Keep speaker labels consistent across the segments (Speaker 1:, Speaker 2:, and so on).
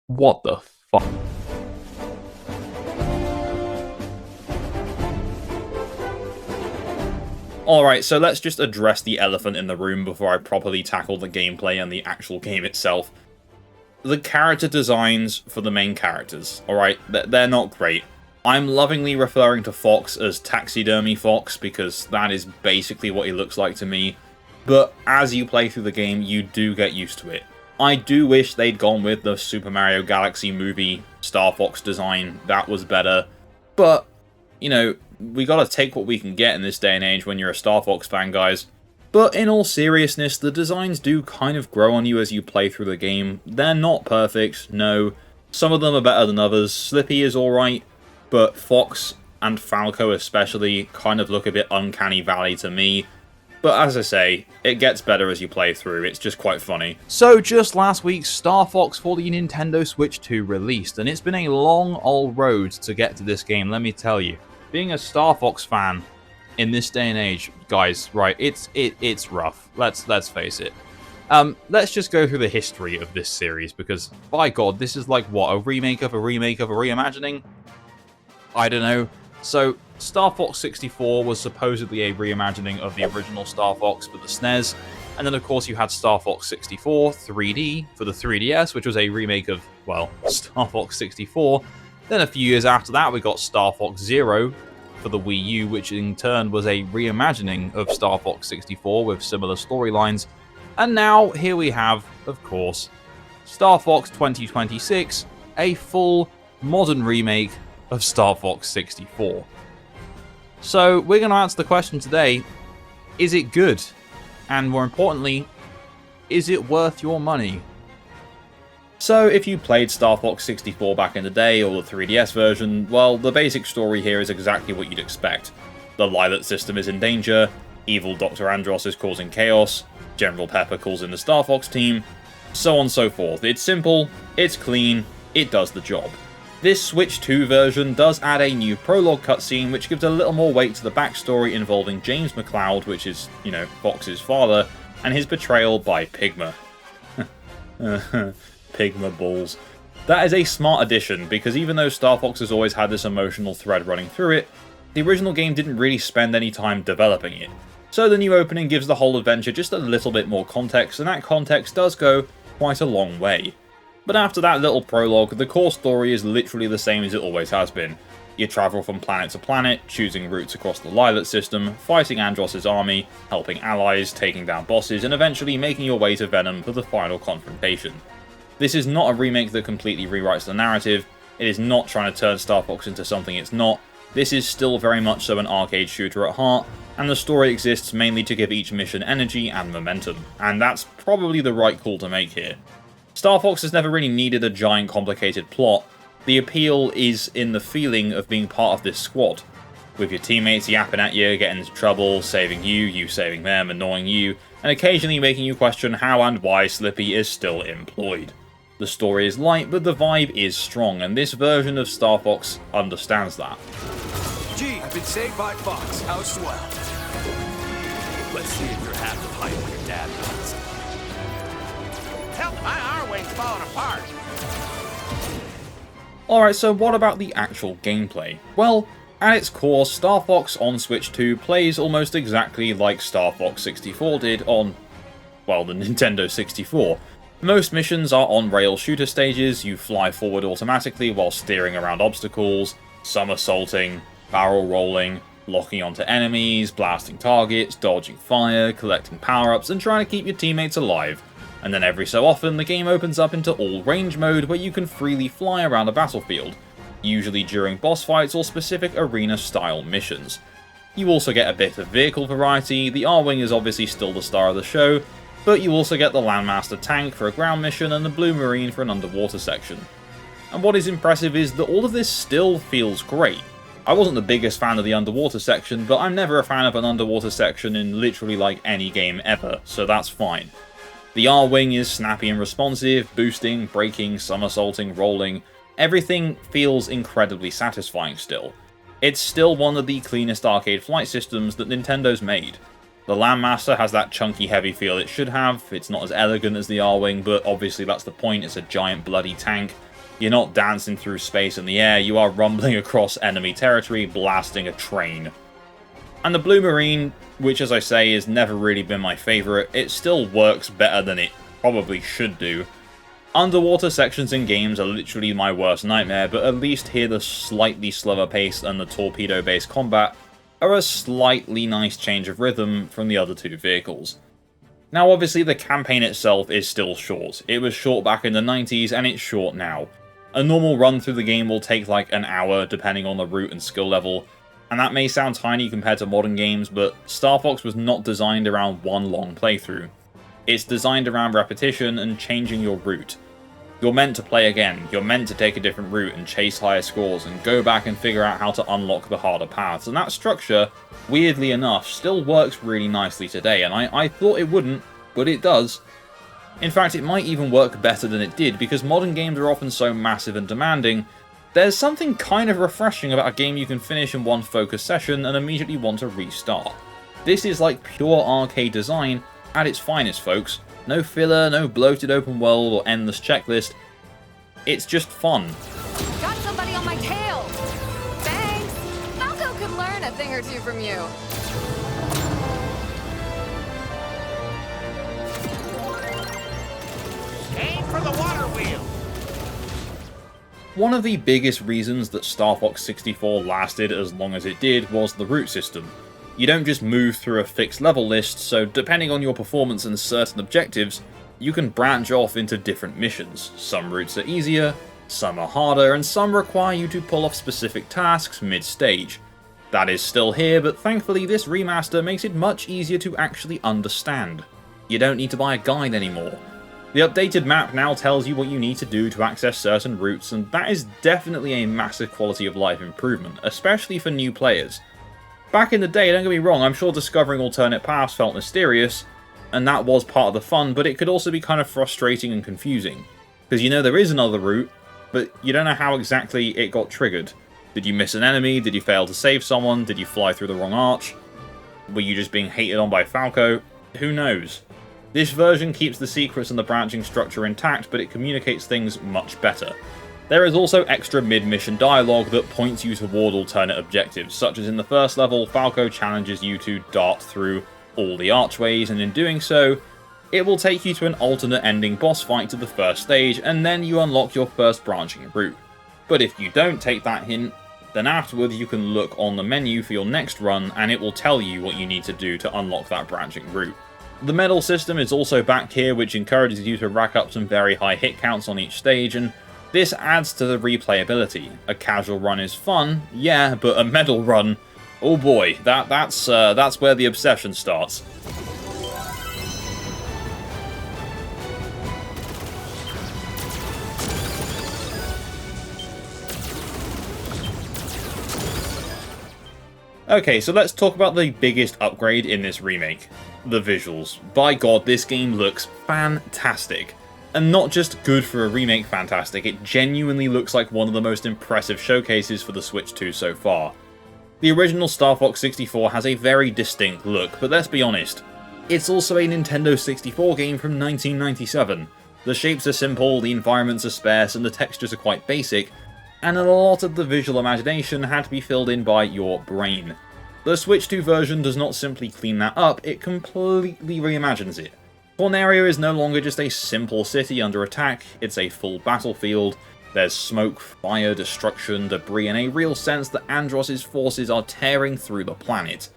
Speaker 1: What the fuck? Alright, so let's just address the elephant in the room before I properly tackle the gameplay and the actual game itself. The character designs for the main characters, alright, they're not great. I'm lovingly referring to Fox as Taxidermy Fox because that is basically what he looks like to me, but as you play through the game, you do get used to it. I do wish they'd gone with the Super Mario Galaxy movie Star Fox design, that was better, but, you know, we gotta take what we can get in this day and age when you're a Star Fox fan, guys. But in all seriousness, the designs do kind of grow on you as you play through the game. They're not perfect, no. Some of them are better than others. Slippy is alright, but Fox and Falco especially kind of look a bit uncanny valley to me. But as I say, it gets better as you play through, it's just quite funny. So just last week, Star Fox for the Nintendo Switch 2 released, and it's been a long old road to get to this game, let me tell you. Being a Star Fox fan in this day and age, guys, right, it's rough. Let's face it. Let's just go through the history of this series, because, by God, this is like, what, a remake of a remake of a reimagining? I don't know. So, Star Fox 64 was supposedly a reimagining of the original Star Fox for the SNES, and then of course you had Star Fox 64 3D for the 3DS, which was a remake of, well, Star Fox 64. Then a few years after that we got Star Fox Zero for the Wii U, which in turn was a reimagining of Star Fox 64 with similar storylines. And now here we have, of course, Star Fox 2026, a full modern remake of Star Fox 64. So we're going to answer the question today, is it good? And more importantly, is it worth your money? So if you played Star Fox 64 back in the day, or the 3DS version, well, the basic story here is exactly what you'd expect. The Lylat system is in danger, evil Dr. Andros is causing chaos, General Pepper calls in the Star Fox team, so on and so forth. It's simple, it's clean, it does the job. This Switch 2 version does add a new prologue cutscene which gives a little more weight to the backstory involving James McCloud, which is, you know, Fox's father, and his betrayal by Pigma. Pigma balls. That is a smart addition, because even though Star Fox has always had this emotional thread running through it, the original game didn't really spend any time developing it. So the new opening gives the whole adventure just a little bit more context, and that context does go quite a long way. But after that little prologue, the core story is literally the same as it always has been. You travel from planet to planet, choosing routes across the Lylat system, fighting Andros' army, helping allies, taking down bosses, and eventually making your way to Venom for the final confrontation. This is not a remake that completely rewrites the narrative, it is not trying to turn Star Fox into something it's not, this is still very much so an arcade shooter at heart, and the story exists mainly to give each mission energy and momentum, and that's probably the right call to make here. Star Fox has never really needed a giant complicated plot, the appeal is in the feeling of being part of this squad, with your teammates yapping at you, getting into trouble, saving you saving them, annoying you, and occasionally making you question how and why Slippy is still employed. The story is light, but the vibe is strong, and this version of Star Fox understands that.
Speaker 2: Gee, I've been saved by Fox. How swell. Let's see if you're half the height of your dad does. Help, my arm wing's falling apart.
Speaker 1: Alright, so what about the actual gameplay? Well, at its core, Star Fox on Switch 2 plays almost exactly like Star Fox 64 did on, well, the Nintendo 64. Most missions are on-rail shooter stages, you fly forward automatically while steering around obstacles, somersaulting, barrel rolling, locking onto enemies, blasting targets, dodging fire, collecting power-ups, and trying to keep your teammates alive. And then every so often, the game opens up into all-range mode where you can freely fly around a battlefield, usually during boss fights or specific arena-style missions. You also get a bit of vehicle variety, the R-Wing is obviously still the star of the show, but you also get the Landmaster tank for a ground mission and the Blue Marine for an underwater section. And what is impressive is that all of this still feels great. I wasn't the biggest fan of the underwater section, but I'm never a fan of an underwater section in literally like any game ever, so that's fine. The R-Wing is snappy and responsive, boosting, braking, somersaulting, rolling. Everything feels incredibly satisfying still. It's still one of the cleanest arcade flight systems that Nintendo's made. The Landmaster has that chunky heavy feel it should have, it's not as elegant as the R-Wing, but obviously that's the point, it's a giant bloody tank. You're not dancing through space in the air, you are rumbling across enemy territory, blasting a train. And the Blue Marine, which as I say has never really been my favourite, it still works better than it probably should do. Underwater sections in games are literally my worst nightmare, but at least here the slightly slower pace and the torpedo-based combat are a slightly nice change of rhythm from the other two vehicles. Now obviously the campaign itself is still short. It was short back in the 90s and it's short now. A normal run through the game will take like an hour depending on the route and skill level, and that may sound tiny compared to modern games, but Star Fox was not designed around one long playthrough. It's designed around repetition and changing your route. You're meant to play again, you're meant to take a different route and chase higher scores and go back and figure out how to unlock the harder paths, and that structure, weirdly enough, still works really nicely today, and I thought it wouldn't, but it does. In fact, it might even work better than it did, because modern games are often so massive and demanding. There's something kind of refreshing about a game you can finish in one focused session and immediately want to restart. This is like pure arcade design at its finest, folks. No filler, no bloated open world or endless checklist. It's just fun.
Speaker 3: Got somebody on my tail! Thanks! Falco could learn a thing or two from you.
Speaker 2: Aim for the water wheel!
Speaker 1: One of the biggest reasons that Star Fox 64 lasted as long as it did was the route system. You don't just move through a fixed level list, so depending on your performance and certain objectives, you can branch off into different missions. Some routes are easier, some are harder, and some require you to pull off specific tasks mid-stage. That is still here, but thankfully this remaster makes it much easier to actually understand. You don't need to buy a guide anymore. The updated map now tells you what you need to do to access certain routes, and that is definitely a massive quality of life improvement, especially for new players. Back in the day, don't get me wrong, I'm sure discovering alternate paths felt mysterious, and that was part of the fun, but it could also be kind of frustrating and confusing. Because you know there is another route, but you don't know how exactly it got triggered. Did you miss an enemy? Did you fail to save someone? Did you fly through the wrong arch? Were you just being hated on by Falco? Who knows? This version keeps the secrets and the branching structure intact, but it communicates things much better. There is also extra mid-mission dialogue that points you toward alternate objectives, such as in the first level, Falco challenges you to dart through all the archways, and in doing so, it will take you to an alternate ending boss fight to the first stage, and then you unlock your first branching route. But if you don't take that hint, then afterwards you can look on the menu for your next run, and it will tell you what you need to do to unlock that branching route. The medal system is also back here, which encourages you to rack up some very high hit counts on each stage, and this adds to the replayability. A casual run is fun, yeah, but a medal run, oh boy, that's where the obsession starts. Okay, so let's talk about the biggest upgrade in this remake. The visuals. By God, this game looks fantastic. And not just good for a remake fantastic, it genuinely looks like one of the most impressive showcases for the Switch 2 so far. The original Star Fox 64 has a very distinct look, but let's be honest, it's also a Nintendo 64 game from 1997. The shapes are simple, the environments are sparse, and the textures are quite basic, and a lot of the visual imagination had to be filled in by your brain. The Switch 2 version does not simply clean that up, it completely reimagines it. Corneria is no longer just a simple city under attack, it's a full battlefield. There's smoke, fire, destruction, debris, and a real sense that Andross's forces are tearing through the planet.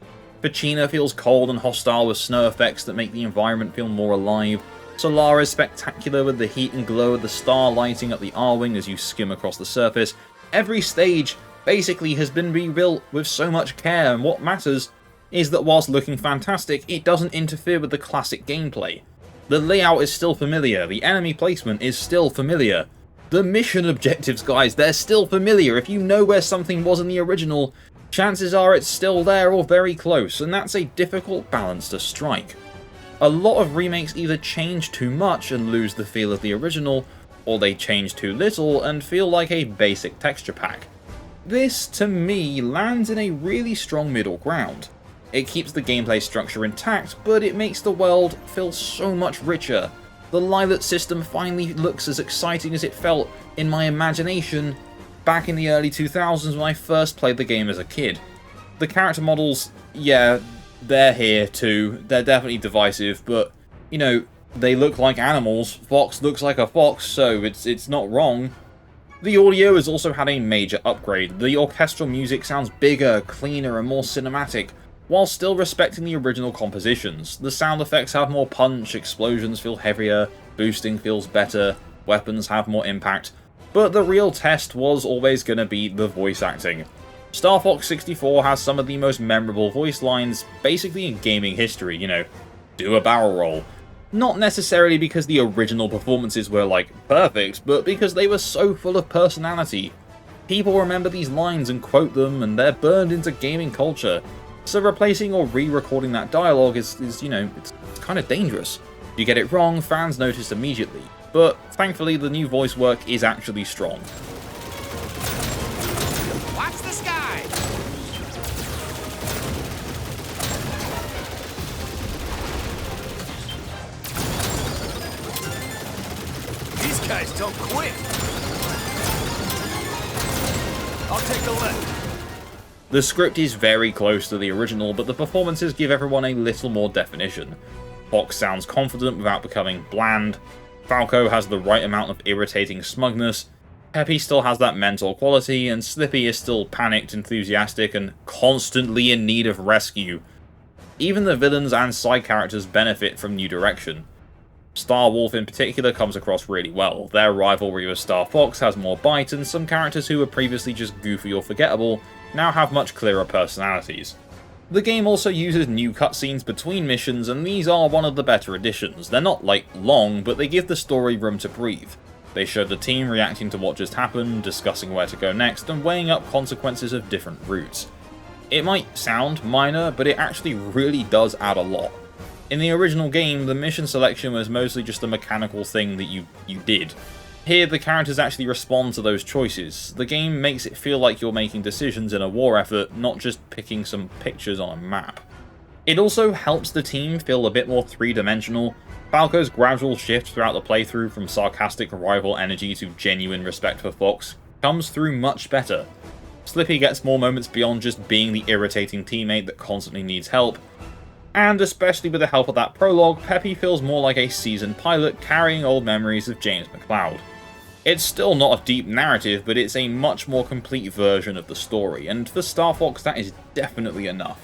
Speaker 1: Pachina feels cold and hostile with snow effects that make the environment feel more alive. Solar is spectacular with the heat and glow of the star lighting up the R-Wing as you skim across the surface. Every stage basically has been rebuilt with so much care, and what matters is that whilst looking fantastic, it doesn't interfere with the classic gameplay. The layout is still familiar, the enemy placement is still familiar. The mission objectives, guys, they're still familiar. If you know where something was in the original, chances are it's still there or very close, and that's a difficult balance to strike. A lot of remakes either change too much and lose the feel of the original, or they change too little and feel like a basic texture pack. This, to me, lands in a really strong middle ground. It keeps the gameplay structure intact, but it makes the world feel so much richer. The Lilat system finally looks as exciting as it felt in my imagination back in the early 2000s when I first played the game as a kid. The character models, yeah, they're here too. They're definitely divisive, but, you know, they look like animals. Fox looks like a fox, so it's not wrong. The audio has also had a major upgrade. The orchestral music sounds bigger, cleaner, and more cinematic, while still respecting the original compositions. The sound effects have more punch, explosions feel heavier, boosting feels better, weapons have more impact, but the real test was always going to be the voice acting. Star Fox 64 has some of the most memorable voice lines, basically in gaming history, you know, do a barrel roll. Not necessarily because the original performances were, like, perfect, but because they were so full of personality. People remember these lines and quote them, and they're burned into gaming culture. So replacing or re-recording that dialogue is, you know, it's kind of dangerous. If you get it wrong, fans notice immediately. But thankfully, the new voice work is actually strong.
Speaker 2: Watch the sky! These guys don't quit! I'll take the left.
Speaker 1: The script is very close to the original, but the performances give everyone a little more definition. Fox sounds confident without becoming bland, Falco has the right amount of irritating smugness, Peppy still has that mental quality, and Slippy is still panicked, enthusiastic, and constantly in need of rescue. Even the villains and side characters benefit from new direction. Star Wolf in particular comes across really well. Their rivalry with Star Fox has more bite, and some characters who were previously just goofy or forgettable now have much clearer personalities. The game also uses new cutscenes between missions, and these are one of the better additions. They're not, like, long, but they give the story room to breathe. They show the team reacting to what just happened, discussing where to go next, and weighing up consequences of different routes. It might sound minor, but it actually really does add a lot. In the original game, the mission selection was mostly just a mechanical thing that you did. Here, the characters actually respond to those choices. The game makes it feel like you're making decisions in a war effort, not just picking some pictures on a map. It also helps the team feel a bit more three-dimensional. Falco's gradual shift throughout the playthrough from sarcastic rival energy to genuine respect for Fox comes through much better. Slippy gets more moments beyond just being the irritating teammate that constantly needs help. And especially with the help of that prologue, Peppy feels more like a seasoned pilot carrying old memories of James McCloud. It's still not a deep narrative, but it's a much more complete version of the story, and for Star Fox that is definitely enough.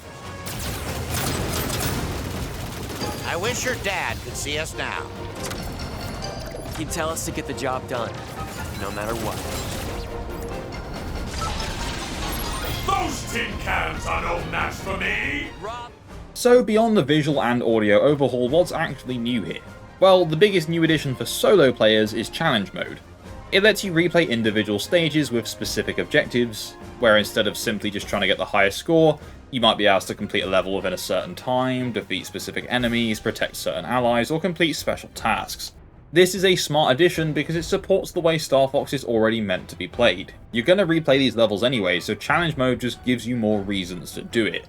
Speaker 4: I wish your dad could see us now.
Speaker 5: He'd tell us to get the job done, no matter what.
Speaker 2: Those tin cans are no match for me!
Speaker 5: Rob!
Speaker 1: So beyond the visual and audio overhaul, what's actually new here? Well, the biggest new addition for solo players is Challenge Mode. It lets you replay individual stages with specific objectives, where instead of simply just trying to get the highest score, you might be asked to complete a level within a certain time, defeat specific enemies, protect certain allies, or complete special tasks. This is a smart addition because it supports the way Star Fox is already meant to be played. You're going to replay these levels anyway, so Challenge Mode just gives you more reasons to do it.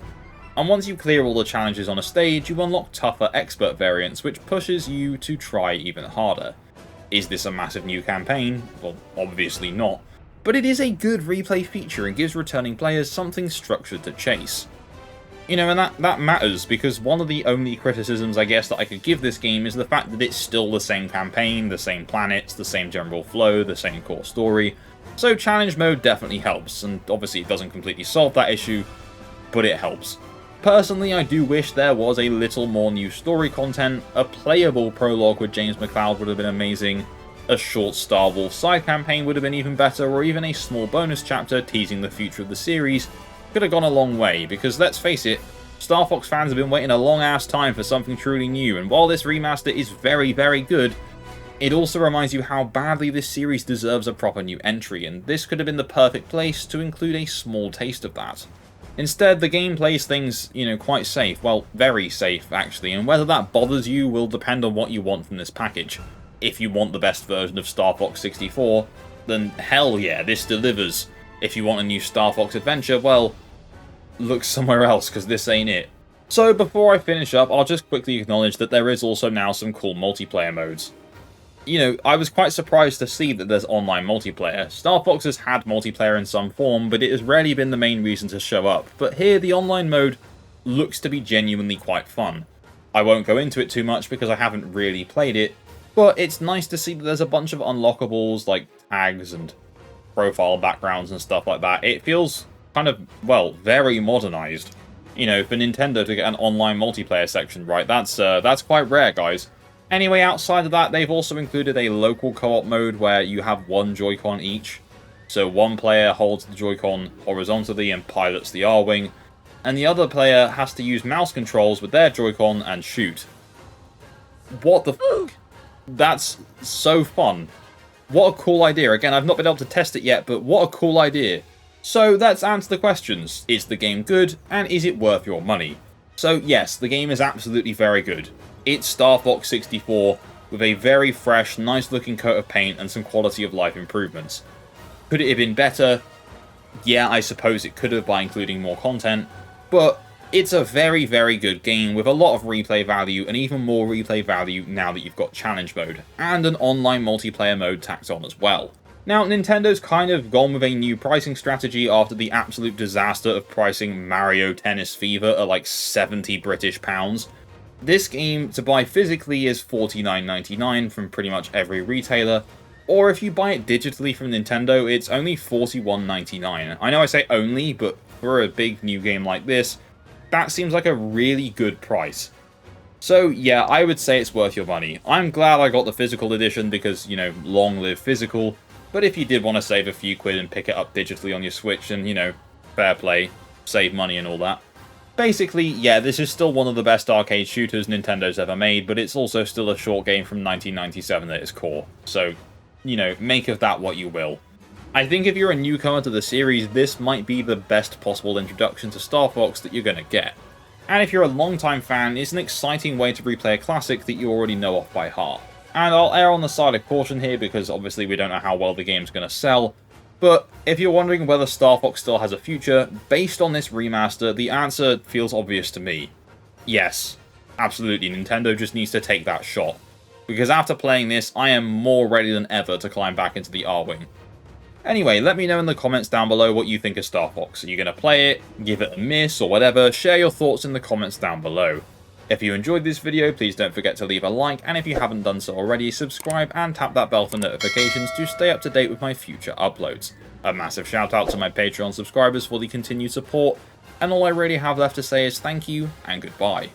Speaker 1: And once you clear all the challenges on a stage, you unlock tougher expert variants, which pushes you to try even harder. Is this a massive new campaign? Well, obviously not. But it is a good replay feature and gives returning players something structured to chase. You know, and that matters, because one of the only criticisms I guess that I could give this game is the fact that it's still the same campaign, the same planets, the same general flow, the same core story. So Challenge Mode definitely helps, and obviously it doesn't completely solve that issue, but it helps. Personally, I do wish there was a little more new story content. A playable prologue with James McCloud would have been amazing, a short Star Wolf side campaign would have been even better, or even a small bonus chapter teasing the future of the series could have gone a long way, because let's face it, Star Fox fans have been waiting a long ass time for something truly new, and while this remaster is very, very good, it also reminds you how badly this series deserves a proper new entry, and this could have been the perfect place to include a small taste of that. Instead, the game plays things, you know, quite safe. Well, very safe, actually, and whether that bothers you will depend on what you want from this package. If you want the best version of Star Fox 64, then hell yeah, this delivers. If you want a new Star Fox adventure, well, look somewhere else, because this ain't it. So before I finish up, I'll just quickly acknowledge that there is also now some cool multiplayer modes. you know, I was quite surprised to see that there's online multiplayer. Star Fox has had multiplayer in some form, but it has rarely been the main reason to show up. But here, the online mode looks to be genuinely quite fun. I won't go into it too much because I haven't really played it, but it's nice to see that there's a bunch of unlockables like tags and profile backgrounds and stuff like that. It feels kind of, well, very modernized. You know, for Nintendo to get an online multiplayer section right, that's quite rare, guys. Anyway, outside of that, they've also included a local co-op mode where you have one Joy-Con each. So one player holds the Joy-Con horizontally and pilots the R-Wing, and the other player has to use mouse controls with their Joy-Con and shoot. What the f***? That's so fun. What a cool idea. Again, I've not been able to test it yet, but what a cool idea. So let's answer the questions. Is the game good, and is it worth your money? So yes, the game is absolutely very good. It's Star Fox 64 with a very fresh, nice looking coat of paint and some quality of life improvements. Could it have been better? Yeah, I suppose it could have by including more content, but it's a very, very good game with a lot of replay value and even more replay value now that you've got challenge mode, and an online multiplayer mode tacked on as well. Now, Nintendo's kind of gone with a new pricing strategy after the absolute disaster of pricing Mario Tennis Fever at like 70 British pounds. This game, to buy physically, is $49.99 from pretty much every retailer, or if you buy it digitally from Nintendo, it's only $41.99. I know I say only, but for a big new game like this, that seems like a really good price. So yeah, I would say it's worth your money. I'm glad I got the physical edition because, you know, long live physical, but if you did want to save a few quid and pick it up digitally on your Switch, and, you know, fair play, save money and all that. Basically, yeah, this is still one of the best arcade shooters Nintendo's ever made, but it's also still a short game from 1997 at its core. So, you know, make of that what you will. I think if you're a newcomer to the series, this might be the best possible introduction to Star Fox that you're going to get. And if you're a long-time fan, it's an exciting way to replay a classic that you already know off by heart. And I'll err on the side of caution here because obviously we don't know how well the game's going to sell, but if you're wondering whether Star Fox still has a future, based on this remaster, the answer feels obvious to me. Yes, absolutely, Nintendo just needs to take that shot. Because after playing this, I am more ready than ever to climb back into the R-Wing. Anyway, let me know in the comments down below what you think of Star Fox. Are you going to play it, give it a miss, or whatever? Share your thoughts in the comments down below. If you enjoyed this video, please don't forget to leave a like, and if you haven't done so already, subscribe and tap that bell for notifications to stay up to date with my future uploads. A massive shout out to my Patreon subscribers for the continued support, and all I really have left to say is thank you and goodbye.